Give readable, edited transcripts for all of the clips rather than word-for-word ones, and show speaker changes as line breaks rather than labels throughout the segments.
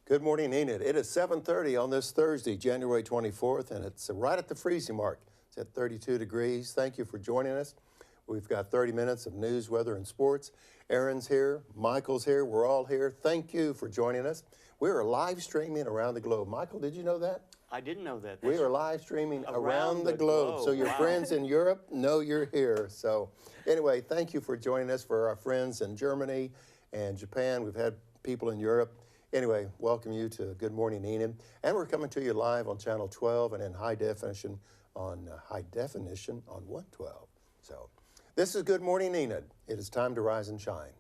Good morning, Enid. It is 7:30 on this Thursday, January 24th, and it's right at the freezing mark. It's at 32 degrees. Thank you for joining us. We've got 30 minutes of news, weather, and sports. Erin's here. Michael's here. We're all here. Thank you for joining us. We are live streaming around the globe. Michael, did you know that?
I didn't know that.
We are live streaming around the globe. So your friends in Europe know you're here. So anyway, thank you for joining us. For our friends in Germany and Japan, we've had people in Europe. Anyway, welcome you to Good Morning Enid. And we're coming to you live on Channel 12 and in high definition on 112. So this is Good Morning Enid. It is time to rise and shine.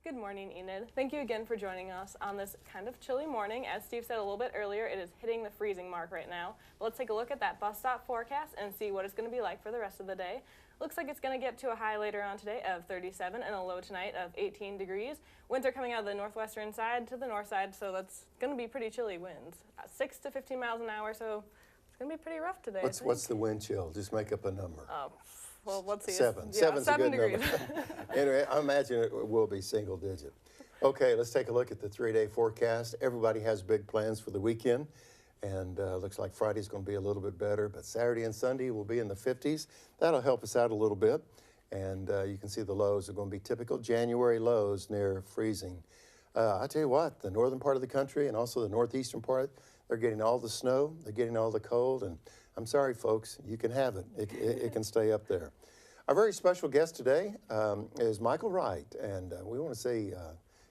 Good morning, Enid. Thank you again for joining us on this kind of chilly morning. As Steve said a little bit earlier, it is hitting the freezing mark right now. But let's take a look at that bus stop forecast and see what it's going to be like for the rest of the day. Looks like it's going to get to a high later on today of 37 and a low tonight of 18 degrees. Winds are coming out of the northwestern side to the north side, so that's going to be pretty chilly winds. 6 to 15 miles an hour, so it's going to be pretty rough today.
What's the wind chill? Just make up a number.
Well, let's see.
Seven.
Yeah,
Seven's
7
a good
degrees.
number. Anyway, I imagine it will be single digit. Okay, let's take a look at the 3-day forecast. Everybody has big plans for the weekend, and looks like Friday's going to be a little bit better, but Saturday and Sunday will be in the 50s. That'll help us out a little bit, and you can see the lows are going to be typical January lows near freezing. I tell you what, the northern part of the country and also the northeastern part, they're getting all the snow, they're getting all the cold, and I'm sorry, folks, you can have it. It can stay up there. Our very special guest today is Michael Wright, and we want to say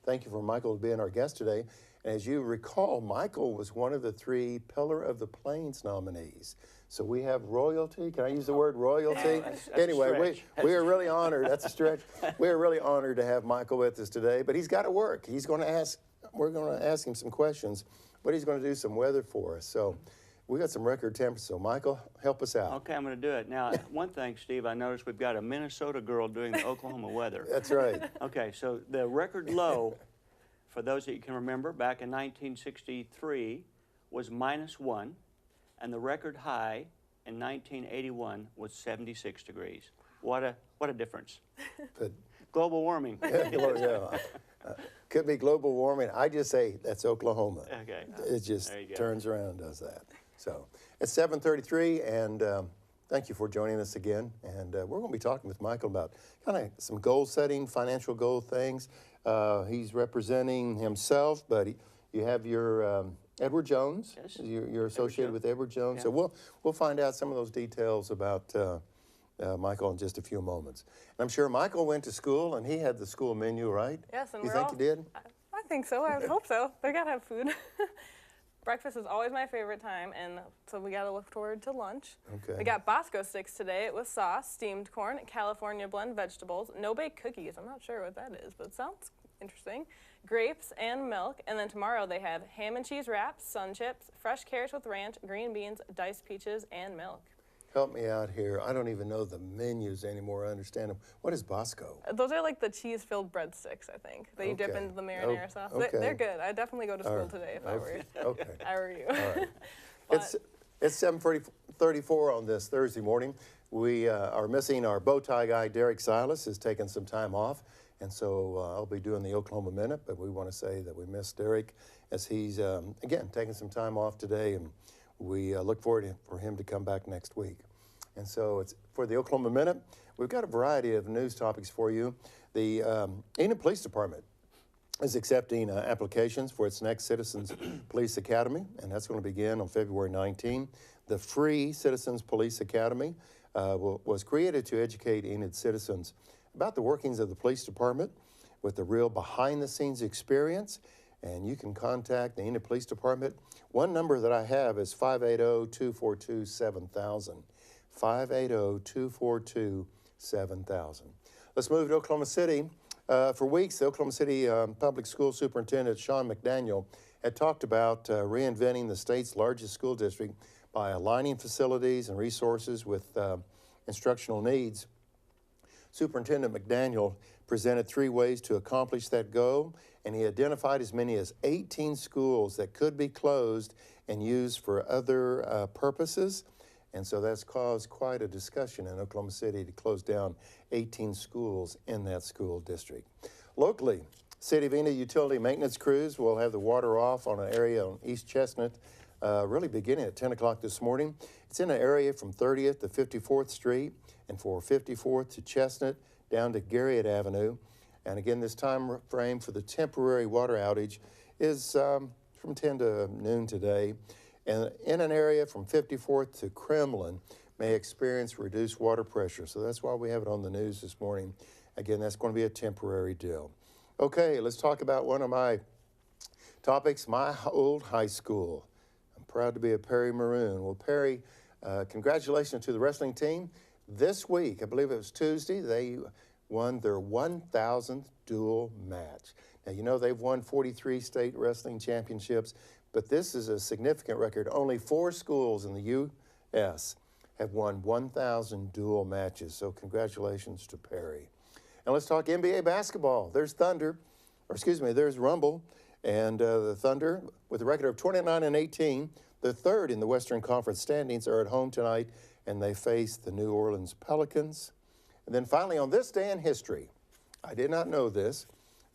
thank you for Michael being our guest today. And as you recall, Michael was one of the 3 Pillar of the Plains nominees. So we have royalty. Can I use the word royalty? Anyway, we are really honored. That's a stretch. We are really honored to have Michael with us today. But he's got to work. We're going to ask him some questions, but he's going to do some weather for us. So we got some record temperatures. So Michael, help us out.
Okay, I'm going to do it. Now, one thing, Steve, I noticed we've got a Minnesota girl doing the Oklahoma weather.
That's right.
Okay, so the record low, for those that you can remember, back in 1963 was -1, and the record high in 1981 was 76 degrees. What a difference.
But,
global warming.
Could be global warming. I just say that's Oklahoma.
Okay.
It just turns around and does that. So it's 7:33, and thank you for joining us again. And we're going to be talking with Michael about kind of some goal setting, financial goal things. He's representing himself, but you have your Edward Jones.
Yes.
You're associated with Edward Jones.
Yeah.
So we'll find out some of those details about Michael in just a few moments. And I'm sure Michael went to school and he had the school menu, right?
Yes, and
you think he did?
I think so. I would hope so. They gotta have food. Breakfast is always my favorite time, and so we gotta look forward to lunch.
Okay.
We got Bosco sticks today with sauce, steamed corn, California blend vegetables, no-bake cookies. I'm not sure what that is, but it sounds interesting. Grapes and milk, and then tomorrow they have ham and cheese wraps, sun chips, fresh carrots with ranch, green beans, diced peaches, and milk.
Help me out here. I don't even know the menus anymore. I understand them. What is Bosco?
Those are like the cheese-filled breadsticks, I think, that you dip into the marinara sauce.
Okay.
They're good. I'd definitely go to school today if I were I were you.
All right. It's 7:34 on this Thursday morning. We are missing our bow tie guy, Derek Silas, is taking some time off. And so I'll be doing the Oklahoma Minute, but we want to say that we miss Derek as he's, again, taking some time off today. And we look forward for him to come back next week. And so it's for the Oklahoma Minute. We've got a variety of news topics for you. The Enid Police Department is accepting applications for its next Citizens Police Academy, and that's going to begin on February 19. The free Citizens Police Academy was created to educate Enid citizens about the workings of the police department with a real behind-the-scenes experience. And you can contact the Enid Police Department. One number that I have is 580-242-7000. 580-242-7000. Let's move to Oklahoma City. For weeks, the Oklahoma City Public School Superintendent Sean McDaniel had talked about reinventing the state's largest school district by aligning facilities and resources with instructional needs. Superintendent McDaniel presented 3 ways to accomplish that goal, and he identified as many as 18 schools that could be closed and used for other purposes. And so that's caused quite a discussion in Oklahoma City to close down 18 schools in that school district. Locally, City of Enid utility maintenance crews will have the water off on an area on East Chestnut, really beginning at 10 o'clock this morning. It's in an area from 30th to 54th Street and for 54th to Chestnut down to Garriott Avenue. And again, this time frame for the temporary water outage is from 10 to noon today. And in an area from 54th to Kremlin may experience reduced water pressure. So that's why we have it on the news this morning. Again, that's going to be a temporary deal. Okay, let's talk about one of my topics, my old high school. I'm proud to be a Perry Maroon. Well, Perry, congratulations to the wrestling team. This week, I believe it was Tuesday, they won their 1,000th dual match. Now, you know they've won 43 state wrestling championships, but this is a significant record. Only 4 schools in the U.S. have won 1,000 dual matches, so congratulations to Perry. And let's talk NBA basketball. There's there's Rumble, and the Thunder, with a record of 29-18, the 3rd in the Western Conference standings, are at home tonight, and they face the New Orleans Pelicans. And then finally, on this day in history, I did not know this,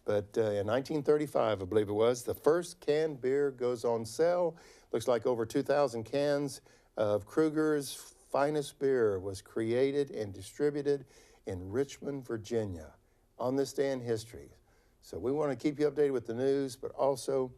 but in 1935, I believe it was, the first canned beer goes on sale. Looks like over 2,000 cans of Kruger's finest beer was created and distributed in Richmond, Virginia, on this day in history. So we want to keep you updated with the news, but also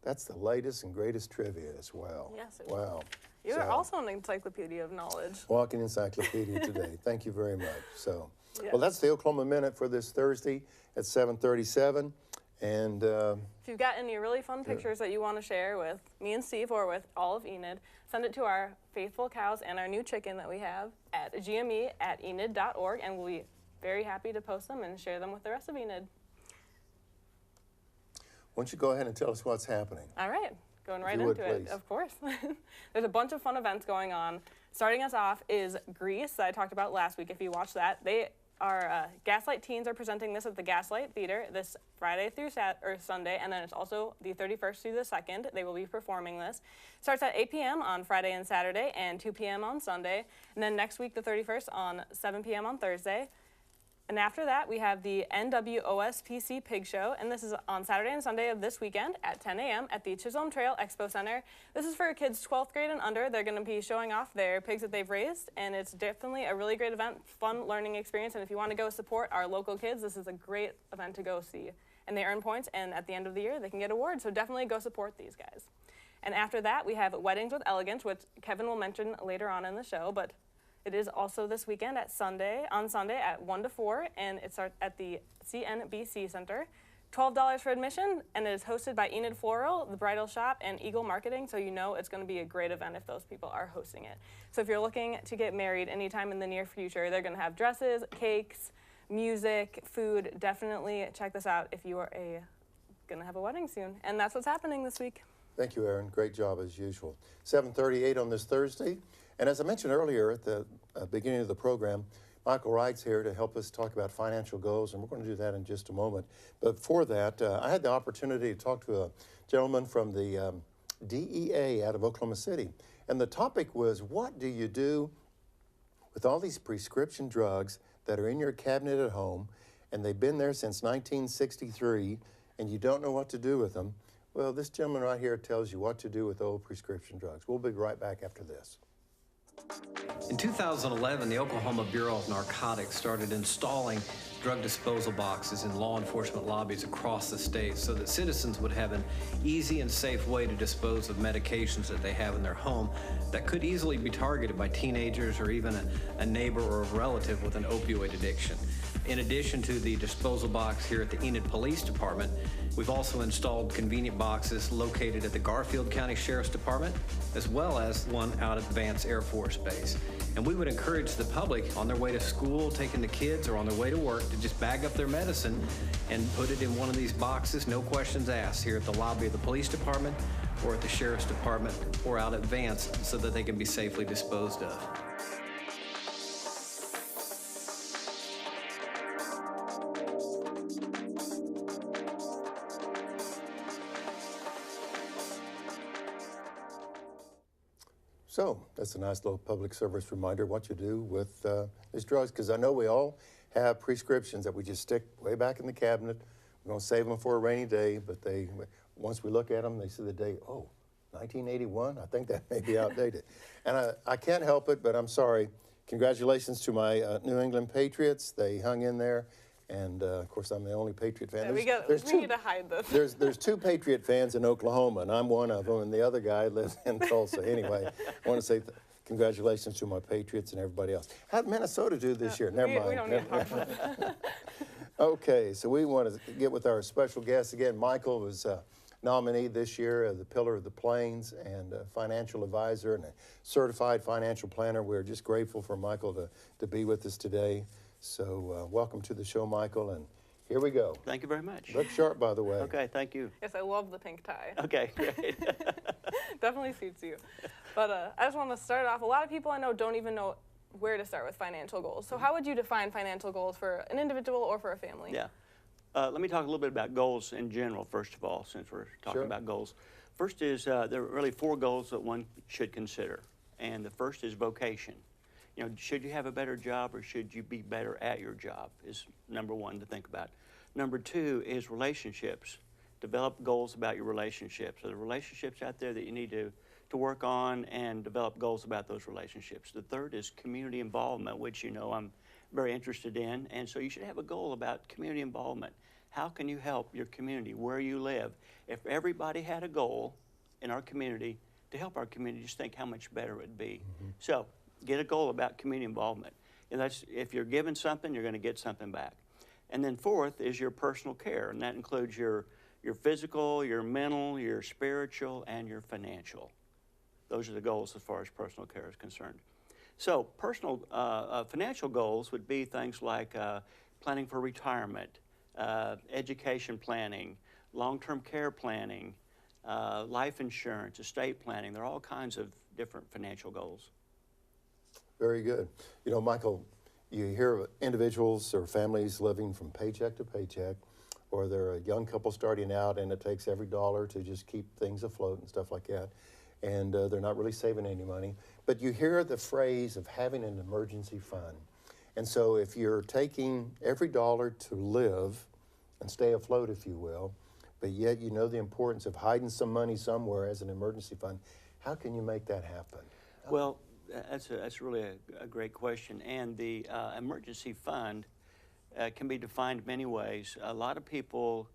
that's the latest and greatest trivia as well.
Yes.
Wow.
You're also an encyclopedia of knowledge.
Walking encyclopedia today. Thank you very much. So,
Yes.
Well, that's the Oklahoma Minute for this Thursday at 7:37. And
If you've got any really fun pictures that you want to share with me and Steve or with all of Enid, send it to our faithful cows and our new chicken that we have at gme@enid.org, and we'll be very happy to post them and share them with the rest of Enid.
why don't you go ahead and tell us what's happening?
All right, going right
you would,
into it,
please.
of course. There's a bunch of fun events going on. Starting us off is Grease, that I talked about last week, if you watched that. Gaslight Teens are presenting this at the Gaslight Theater this Friday through Sunday, and then it's also the 31st through the 2nd. They will be performing this. Starts at 8 p.m. on Friday and Saturday, and 2 p.m. on Sunday. And then next week, the 31st, on 7 p.m. on Thursday. And after that, we have the NWOSPC Pig Show, and this is on Saturday and Sunday of this weekend at 10 a.m. at the Chisholm Trail Expo Center. This is for kids 12th grade and under. They're going to be showing off their pigs that they've raised, and it's definitely a really great event, fun learning experience, and if you want to go support our local kids, this is a great event to go see. And they earn points, and at the end of the year, they can get awards, so definitely go support these guys. And after that, we have Weddings with Elegance, which Kevin will mention later on in the show, but it is also this weekend on Sunday at 1 to 4, and it starts at the CNBC Center. $12 for admission, and it is hosted by Enid Floral, The Bridal Shop, and Eagle Marketing, so you know it's going to be a great event if those people are hosting it. So if you're looking to get married anytime in the near future, they're going to have dresses, cakes, music, food. Definitely check this out if you are going to have a wedding soon. And that's what's happening this week.
Thank you, Erin. Great job as usual. 7:38 on this Thursday. And as I mentioned earlier at the beginning of the program, Michael Wright's here to help us talk about financial goals, and we're going to do that in just a moment. But before that, I had the opportunity to talk to a gentleman from the DEA out of Oklahoma City. And the topic was, what do you do with all these prescription drugs that are in your cabinet at home, and they've been there since 1963, and you don't know what to do with them? Well, this gentleman right here tells you what to do with old prescription drugs. We'll be right back after this.
In 2011, the Oklahoma Bureau of Narcotics started installing drug disposal boxes in law enforcement lobbies across the state so that citizens would have an easy and safe way to dispose of medications that they have in their home that could easily be targeted by teenagers or even a neighbor or a relative with an opioid addiction. In addition to the disposal box here at the Enid Police Department, We've also installed convenient boxes located at the Garfield County Sheriff's Department, as well as one out at Vance Air Force Base. And we would encourage the public on their way to school, taking the kids, or on their way to work to just bag up their medicine and put it in one of these boxes, no questions asked, here at the lobby of the police department or at the sheriff's department or out at Vance, so that they can be safely disposed of.
So that's a nice little public service reminder what you do with these drugs, because I know we all have prescriptions that we just stick way back in the cabinet. We're going to save them for a rainy day, but once we look at them, they see the date, oh, 1981? I think that may be outdated. And I can't help it, but I'm sorry. Congratulations to my New England Patriots. They hung in there. And of course, I'm the only Patriot fan.
Yeah, we need to hide this.
There's two Patriot fans in Oklahoma, and I'm one of them, and the other guy lives in Tulsa. Anyway, I want to say congratulations to my Patriots and everybody else. How'd Minnesota do this year? Never mind.
We don't need to talk about that.
Okay, so we want to get with our special guest again. Michael was nominee this year as the Pillar of the Plains and a financial advisor and a certified financial planner. We're just grateful for Michael to be with us today. So welcome to the show, Michael, and here we go.
Thank you very much.
Look sharp, by the way.
Okay, thank you.
Yes, I love the pink tie.
Okay, great.
Definitely suits you. But I just want to start off. A lot of people I know don't even know where to start with financial goals. So how would you define financial goals for an individual or for a family?
Yeah. Let me talk a little bit about goals in general, first of all, since we're talking
Sure.
about goals. First is there are really 4 goals that one should consider. And the first is vocation. You know, should you have a better job or should you be better at your job is number 1 to think about. Number 2 is relationships. Develop goals about your relationships. So the relationships out there that you need to work on and develop goals about those relationships. The third is community involvement, which you know I'm very interested in. And so you should have a goal about community involvement. How can you help your community where you live? If everybody had a goal in our community to help our community, just think how much better it would be. So get a goal about community involvement. And that's, if you're given something, you're going to get something back. And then fourth is your personal care, and that includes your physical, your mental, your spiritual, and your financial. Those are the goals as far as personal care is concerned. So personal, financial goals would be things like planning for retirement, education planning, long-term care planning, life insurance, estate planning. There are all kinds of different financial goals.
Very good. You know, Michael, you hear of individuals or families living from paycheck to paycheck, or they're a young couple starting out and it takes every dollar to just keep things afloat and stuff like that. And they're not really saving any money. But you hear the phrase of having an emergency fund. And so if you're taking every dollar to live and stay afloat, if you will, but yet you know the importance of hiding some money somewhere as an emergency fund, how can you make that happen?
Well, that's really a great question. And the emergency fund can be defined many ways. A lot of people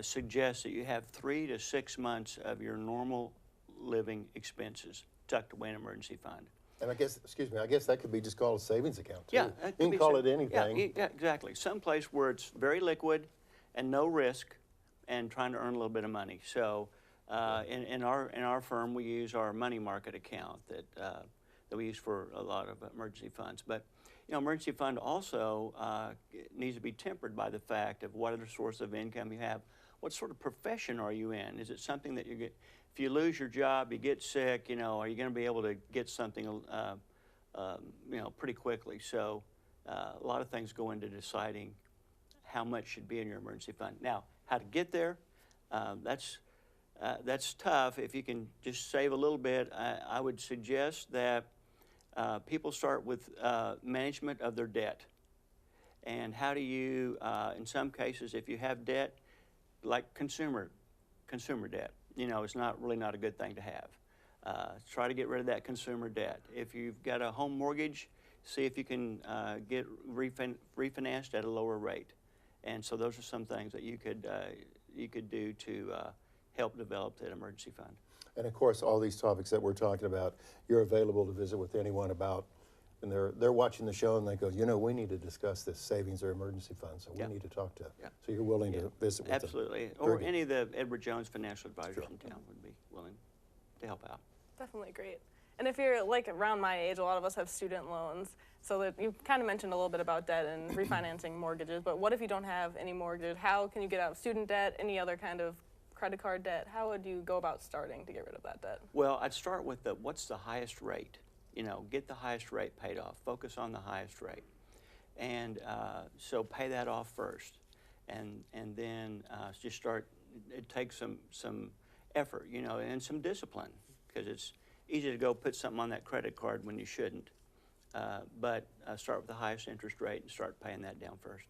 suggest that you have 3 to 6 months of your normal living expenses tucked away in an emergency fund.
And I guess, excuse me, I guess that could be just called a savings account too.
Yeah,
you can call it anything.
Yeah, exactly. Some place where it's very liquid and no risk and trying to earn a little bit of money. So in our firm, we use our money market account that we use for a lot of emergency funds. But you know, emergency fund also needs to be tempered by the fact of what other source of income you have. What sort of profession are you in? Is it something that you get? If you lose your job, you get sick, you know, are you going to be able to get something, you know, pretty quickly? So a lot of things go into deciding how much should be in your emergency fund. Now, how to get there, that's tough. If you can just save a little bit, I would suggest that people start with management of their debt. And how do you, in some cases, if you have debt, like consumer debt, you know, it's really not a good thing to have. Try to get rid of that consumer debt. If you've got a home mortgage, see if you can get refinanced at a lower rate. And so those are some things that you could do to help develop that emergency fund.
And of course, all these topics that we're talking about, you're available to visit with anyone about and they're watching the show and they go, you know, we need to discuss this savings or emergency fund, so we
Yeah.
need to talk to.
Yeah.
So you're willing
Yeah,
to visit with them.
absolutely.
Very
Or
good.
any of the Edward Jones financial advisors
Sure.
in town would be willing to help out.
Definitely great. And if you're like around my age, a lot of us have student loans. So that you kind of mentioned a little bit about debt and refinancing mortgages, but what if you don't have any mortgage? How can you get out of student debt, any other kind of credit card debt? How would you go about starting to get rid of that debt?
Well, I'd start with what's the highest rate? You know, get the highest rate paid off. Focus on the highest rate. And so pay that off first. And then just start, it takes some effort, you know, and some discipline, because it's easy to go put something on that credit card when you shouldn't. But start with the highest interest rate and start paying that down first.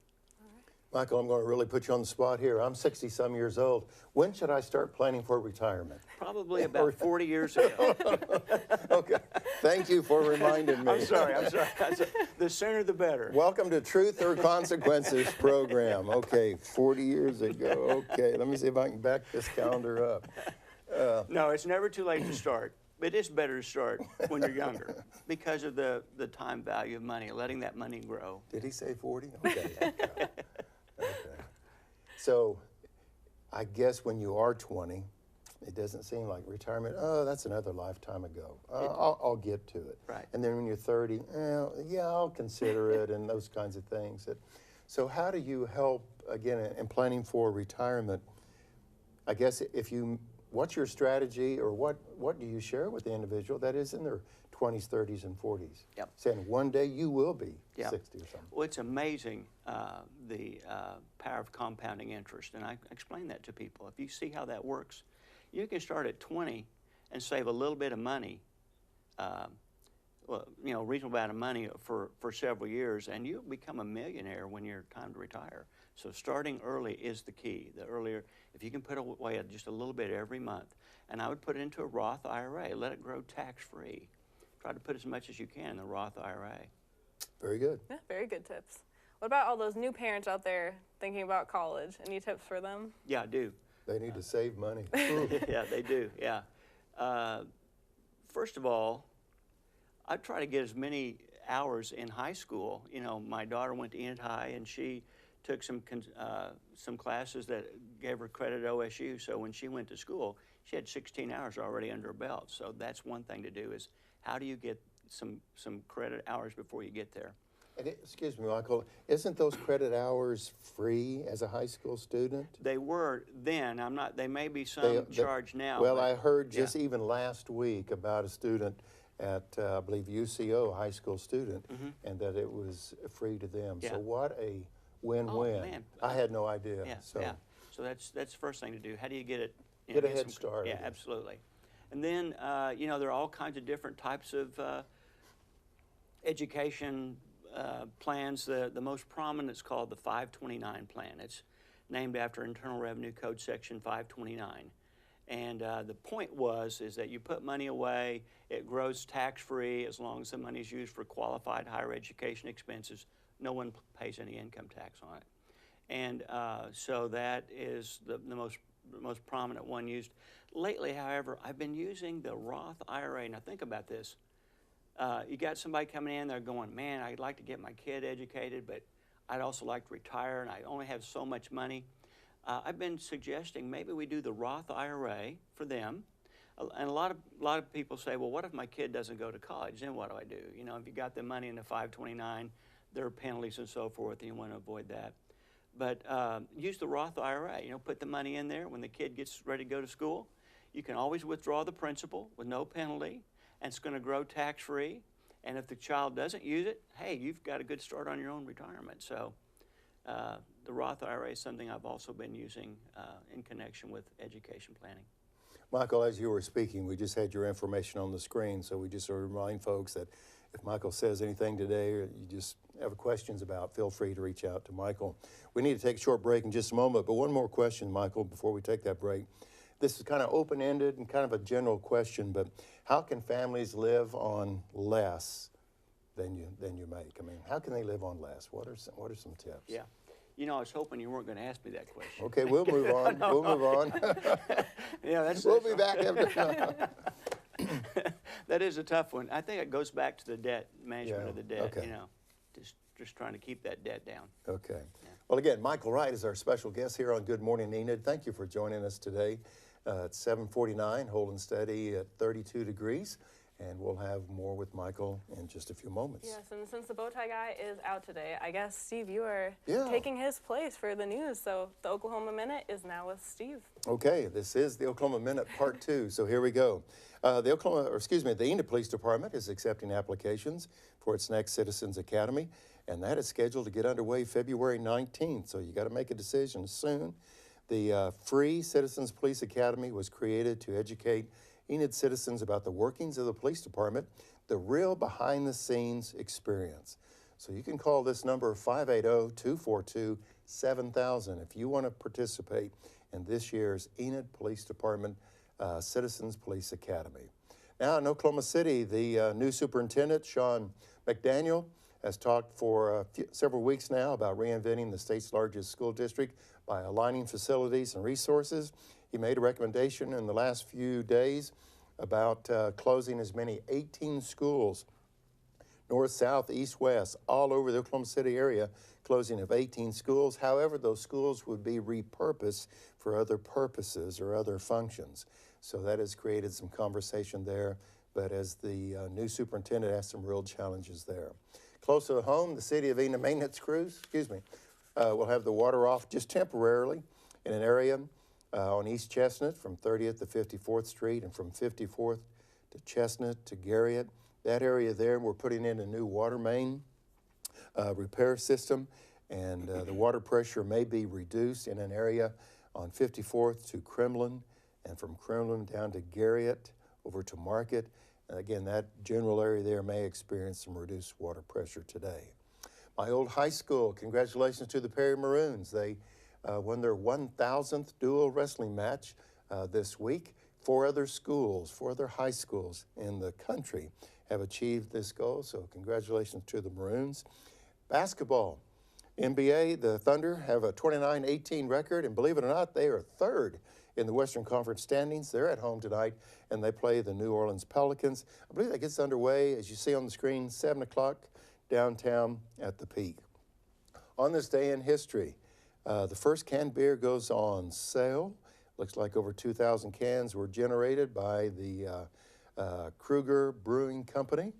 Michael, I'm going to really put you on the spot here. I'm 60-some years old. When should I start planning for retirement?
Probably about 40 years ago.
Okay, thank you for reminding me.
I'm sorry. The sooner the better.
Welcome to Truth or Consequences program. Okay, 40 years ago. Okay, let me see if I can back this calendar up.
No, it's never too late to start. It is better to start when you're younger because of the time value of money, letting that money grow.
Did he say 40? Okay. Okay. So I guess when you are 20, it doesn't seem like retirement. Oh, that's another lifetime ago. I'll get to it.
Right.
And then when you're 30, yeah, I'll consider it, and those kinds of things. So how do you help, again, in planning for retirement? I guess what's your strategy, or what do you share with the individual that is in their 20s, 30s, and 40s?
Yep.
Saying one day you will be
Yep.
60 or something.
Well, it's amazing the power of compounding interest, and I explain that to people. If you see how that works, you can start at 20 and save a little bit of money, well, you know, reasonable amount of money for several years, and you'll become a millionaire when you're time to retire. So starting early is the key. The earlier, if you can put away just a little bit every month, and I would put it into a Roth IRA, let it grow tax-free. Try to put as much as you can in the Roth IRA.
Very good.
Yeah, very good tips. What about all those new parents out there thinking about college? Any tips for them?
Yeah, I do.
They need to save money.
Yeah, they do, yeah. First of all, I try to get as many hours in high school. You know, my daughter went to Enid High, and she took some classes that gave her credit at OSU, so when she went to school, she had 16 hours already under her belt. So that's one thing to do, is how do you get some credit hours before you get there?
And excuse me, Michael, isn't those credit hours free as a high school student?
They were then. I'm not. They may be some charged now.
Well,
but,
I heard
yeah.
just even last week about a student at, I believe, UCO, a high school student, and that it was free to them.
Yeah.
So what a win-win.
Oh, man.
I had no idea.
Yeah,
So
yeah. So that's the first thing to do. How do you get it? You
Get a head
some-
start, I
Yeah,
guess.
absolutely. And then you know, there are all kinds of different types of education plans. The most prominent is called the 529 plan. It's named after Internal Revenue Code Section 529. And the point is that you put money away, it grows tax-free as long as the money is used for qualified higher education expenses. No one pays any income tax on it. And so that is the most prominent one used. Lately, however, I've been using the Roth IRA. Now think about this. You got somebody coming in, they're going, man, I'd like to get my kid educated, but I'd also like to retire, and I only have so much money. I've been suggesting maybe we do the Roth IRA for them. And a lot of people say, well, what if my kid doesn't go to college? Then what do I do? You know, if you got the money in the 529, there are penalties and so forth, and you want to avoid that. But use the Roth IRA. You know, put the money in there when the kid gets ready to go to school. You can always withdraw the principal with no penalty, and it's going to grow tax-free. And if the child doesn't use it, hey, you've got a good start on your own retirement. So the Roth IRA is something I've also been using in connection with education planning.
Michael, as you were speaking, we just had your information on the screen, so we just sort of remind folks that if Michael says anything today or you just have questions about, feel free to reach out to Michael. We need to take a short break in just a moment, but one more question, Michael, before we take that break. This is kind of open-ended and kind of a general question, but how can families live on less than you make? I mean, how can they live on less? What are some tips?
Yeah. You know, I was hoping you weren't going to ask me that question.
Okay, we'll move on. We'll move on.
Yeah,
We'll be back after.
That is a tough one. I think it goes back to the debt, management of the debt,
okay.
you know, just trying to keep that debt down.
Okay. Well, again, Michael Wright is our special guest here on Good Morning Enid. Thank you for joining us today. It's 7:49, holding steady at 32 degrees. And we'll have more with Michael in just a few moments.
Yes, and since the bow tie guy is out today, I guess, Steve, you are
Yeah.
taking his place for the news. So the Oklahoma Minute is now with Steve.
Okay, this is the Oklahoma Minute Part 2, so here we go. The Enid Police Department is accepting applications for its next Citizens Academy, and that is scheduled to get underway February 19th, so you got to make a decision soon. The free Citizens Police Academy was created to educate Enid citizens about the workings of the police department, the real behind-the-scenes experience. So you can call this number 580-242-7000 if you want to participate in this year's Enid Police Department Citizens Police Academy. Now in Oklahoma City, the new superintendent, Sean McDaniel, has talked for several weeks now about reinventing the state's largest school district by aligning facilities and resources. He made a recommendation in the last few days about closing as many 18 schools, north, south, east, west, all over the Oklahoma City area, closing of 18 schools. However, those schools would be repurposed for other purposes or other functions. So that has created some conversation there, but as the new superintendent has some real challenges there. Close to home, the City of Enid maintenance crews, will have the water off just temporarily in an area on East Chestnut from 30th to 54th Street and from 54th to Chestnut to Garriott. That area there, we're putting in a new water main repair system, and the water pressure may be reduced in an area on 54th to Kremlin, and from Kremlin down to Garriott over to Market. And again, that general area there may experience some reduced water pressure today. My old high school, congratulations to the Perry Maroons. They won their 1,000th dual wrestling match this week. Four other high schools in the country have achieved this goal, so congratulations to the Maroons. Basketball, NBA, the Thunder have a 29-18 record, and believe it or not, they are third in the Western Conference standings. They're at home tonight, and they play the New Orleans Pelicans. I believe that gets underway, as you see on the screen, 7 o'clock downtown at the Peak. On this day in history, the first canned beer goes on sale. Looks like over 2,000 cans were generated by the Kruger Brewing Company,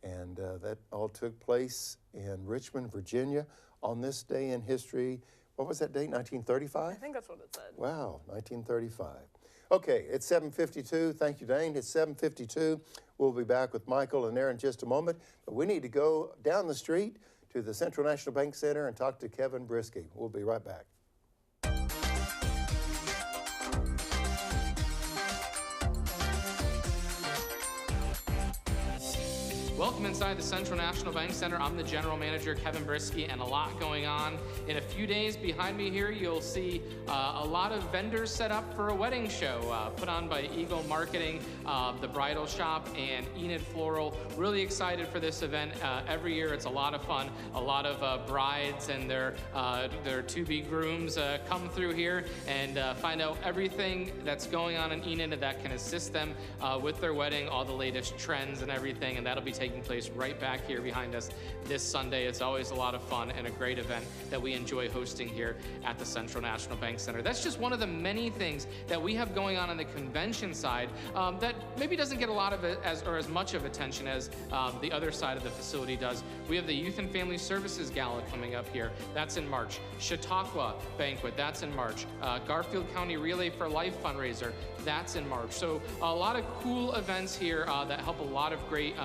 and that all took place in Richmond, Virginia. On this day in history, what was that date, 1935?
I think that's what it said.
Wow, 1935. Okay, it's 7:52. Thank you, Dane. It's 7:52. We'll be back with Michael and Erin in just a moment, but we need to go down the street to the Central National Bank Center and talk to Kevin Brisky. We'll be right back.
Welcome inside the Central National Bank Center. I'm the General Manager, Kevin Brisky, and a lot going on. In a few days behind me here, you'll see a lot of vendors set up for a wedding show put on by Eagle Marketing, the Bridal Shop, and Enid Floral. Really excited for this event. Every year it's a lot of fun. A lot of brides and their to-be grooms come through here and find out everything that's going on in Enid that can assist them with their wedding, all the latest trends and everything, and that'll be taking place right back here behind us this Sunday. It's always a lot of fun and a great event that we enjoy hosting here at the Central National Bank Center. That's just one of the many things that we have going on the convention side that maybe doesn't get a lot of it as much of attention as the other side of the facility does. We have the Youth and Family Services Gala coming up here. That's in March. Chautauqua Banquet, that's in March. Garfield County Relay for Life fundraiser, that's in March. So a lot of cool events here that help a lot of great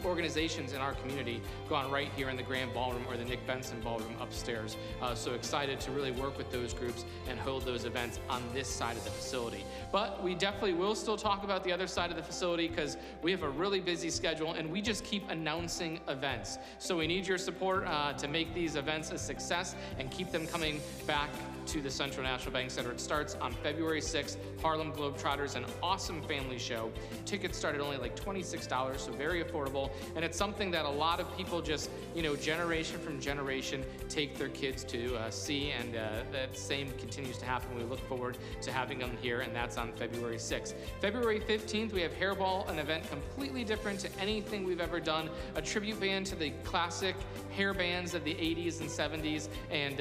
organizations in our community go on right here in the Grand Ballroom or the Nick Benson Ballroom upstairs. So excited to really work with those groups and hold those events on this side of the facility. But we definitely will still talk about the other side of the facility because we have a really busy schedule and we just keep announcing events. So we need your support to make these events a success and keep them coming back to the Central National Bank Center. It starts on February 6th. Harlem Globetrotters, an awesome family show. Tickets start at only like $26, so very affordable. And it's something that a lot of people just, generation from generation take their kids to see, and that same continues to happen. We look forward to having them here, and that's on February 6th. February 15th, we have Hairball, an event completely different to anything we've ever done, a tribute band to the classic hair bands of the 80s and 70s, and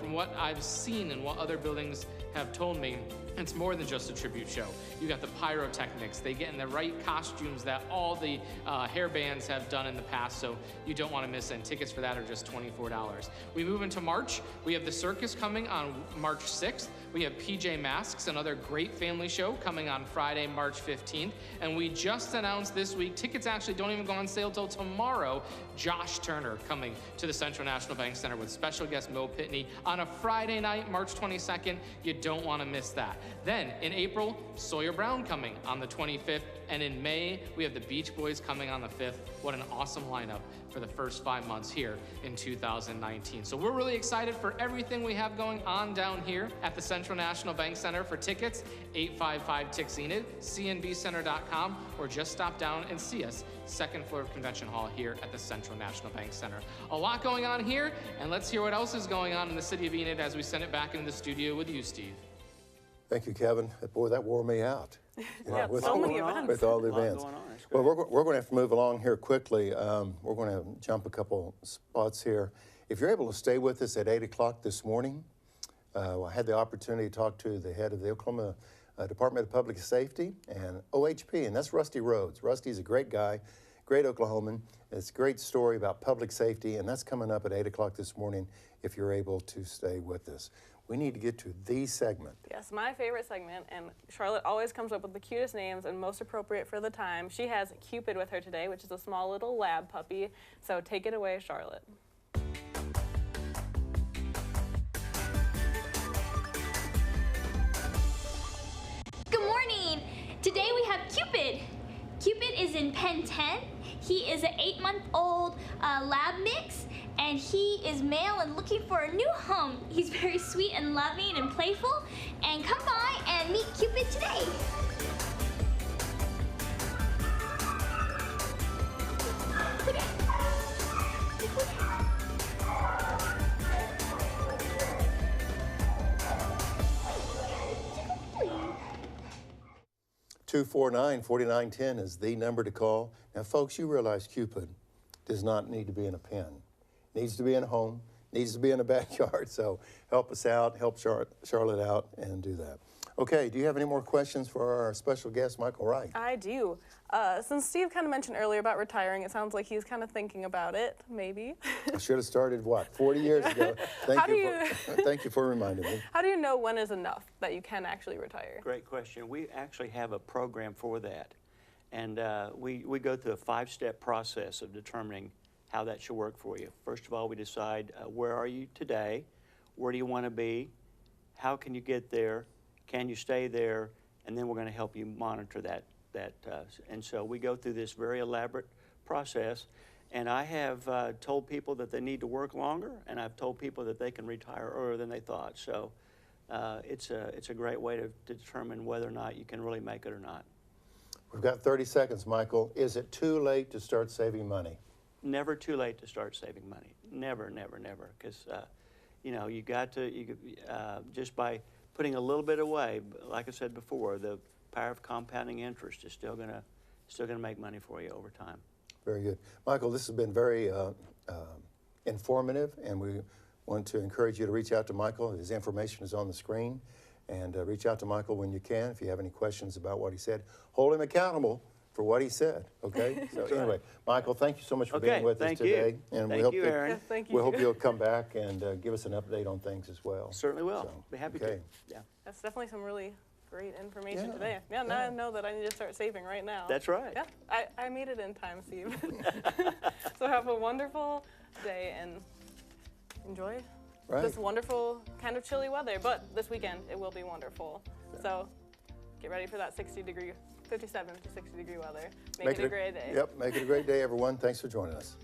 from what I've seen and what other buildings have told me, it's more than just a tribute show. You got the pyrotechnics. They get in the right costumes that all the hair bands have done in the past, so you don't want to miss it. And tickets for that are just $24. We move into March. We have the circus coming on March 6th. We have PJ Masks, another great family show, coming on Friday, March 15th. And we just announced this week, tickets actually don't even go on sale till tomorrow, Josh Turner coming to the Central National Bank Center with special guest Mo Pitney on a Friday night, March 22nd. You don't want to miss that. Then in April, Sawyer Brown coming on the 25th. And in May, we have the Beach Boys coming on the 5th. What an awesome lineup for the first 5 months here in 2019. So we're really excited for everything we have going on down here at the Central National Bank Center. For tickets, 855-TICKS-ENID, cnbcenter.com, or just stop down and see us, second floor of Convention Hall here at the Central National Bank Center. A lot going on here, and let's hear what else is going on in the city of Enid as we send it back into the studio with you, Steve.
Thank you, Kevin. Boy, that wore me out.
Yeah, so many events.
With all the events. Well, we're going to have to move along here quickly. We're going to jump a couple spots here. If you're able to stay with us at 8 o'clock this morning, I had the opportunity to talk to the head of the Oklahoma Department of Public Safety and OHP, and that's Rusty Rhodes. Rusty's a great guy, great Oklahoman. It's a great story about public safety, and that's coming up at 8 o'clock this morning if you're able to stay with us. We need to get to the segment.
Yes, my favorite segment, and Charlotte always comes up with the cutest names and most appropriate for the time. She has Cupid with her today, which is a small little lab puppy. So take it away, Charlotte.
Good morning! Today we have Cupid. Cupid is in pen 10. He is an 8-month-old lab mix, and he is male and looking for a new home. He's very sweet and loving and playful. And come by and meet Cupid today.
(249-4910) is the number to call. Now, folks, you realize Cupid does not need to be in a pen. Needs to be in a home, needs to be in a backyard. So help us out, help Charlotte out, and do that. Okay, do you have any more questions for our special guest, Michael Wright?
I do. Since Steve kind of mentioned earlier about retiring, it sounds like he's kind of thinking about it, maybe.
I should have started, 40 years ago? Thank you for reminding me.
How do you know when is enough that you can actually retire?
Great question. We actually have a program for that. And we go through a 5-step process of determining how that should work for you. First of all, we decide where are you today? Where do you want to be? How can you get there? Can you stay there? And then we're going to help you monitor that. And so we go through this very elaborate process. And I have told people that they need to work longer, and I've told people that they can retire earlier than they thought. So it's a great way to determine whether or not you can really make it or not.
We've got 30 seconds, Michael. Is it too late to start saving money?
Never too late to start saving money. Never, never, never. Because you got to just by putting a little bit away. Like I said before, the power of compounding interest is still gonna make money for you over time.
Very good, Michael. This has been very informative, and we want to encourage you to reach out to Michael. His information is on the screen, and reach out to Michael when you can if you have any questions about what he said. Hold him accountable for what he said, okay? So anyway, Michael, thank you so much for being with us today. And
thank you, Erin.
Yes, thank you.
We hope you'll come back and give us an update on things as well.
Certainly will.
So,
be happy
okay.
to. Yeah.
That's definitely some really great information
Yeah,
today. Yeah, now
yeah.
I know that I need to start saving right now.
That's right.
Yeah, I made it in time, Steve. So have a wonderful day and enjoy this wonderful kind of chilly weather. But this weekend, it will be wonderful. Yeah. So get ready for that 57 to 60 degree weather. Make it a great day.
Yep, make it a great day, everyone. Thanks for joining us.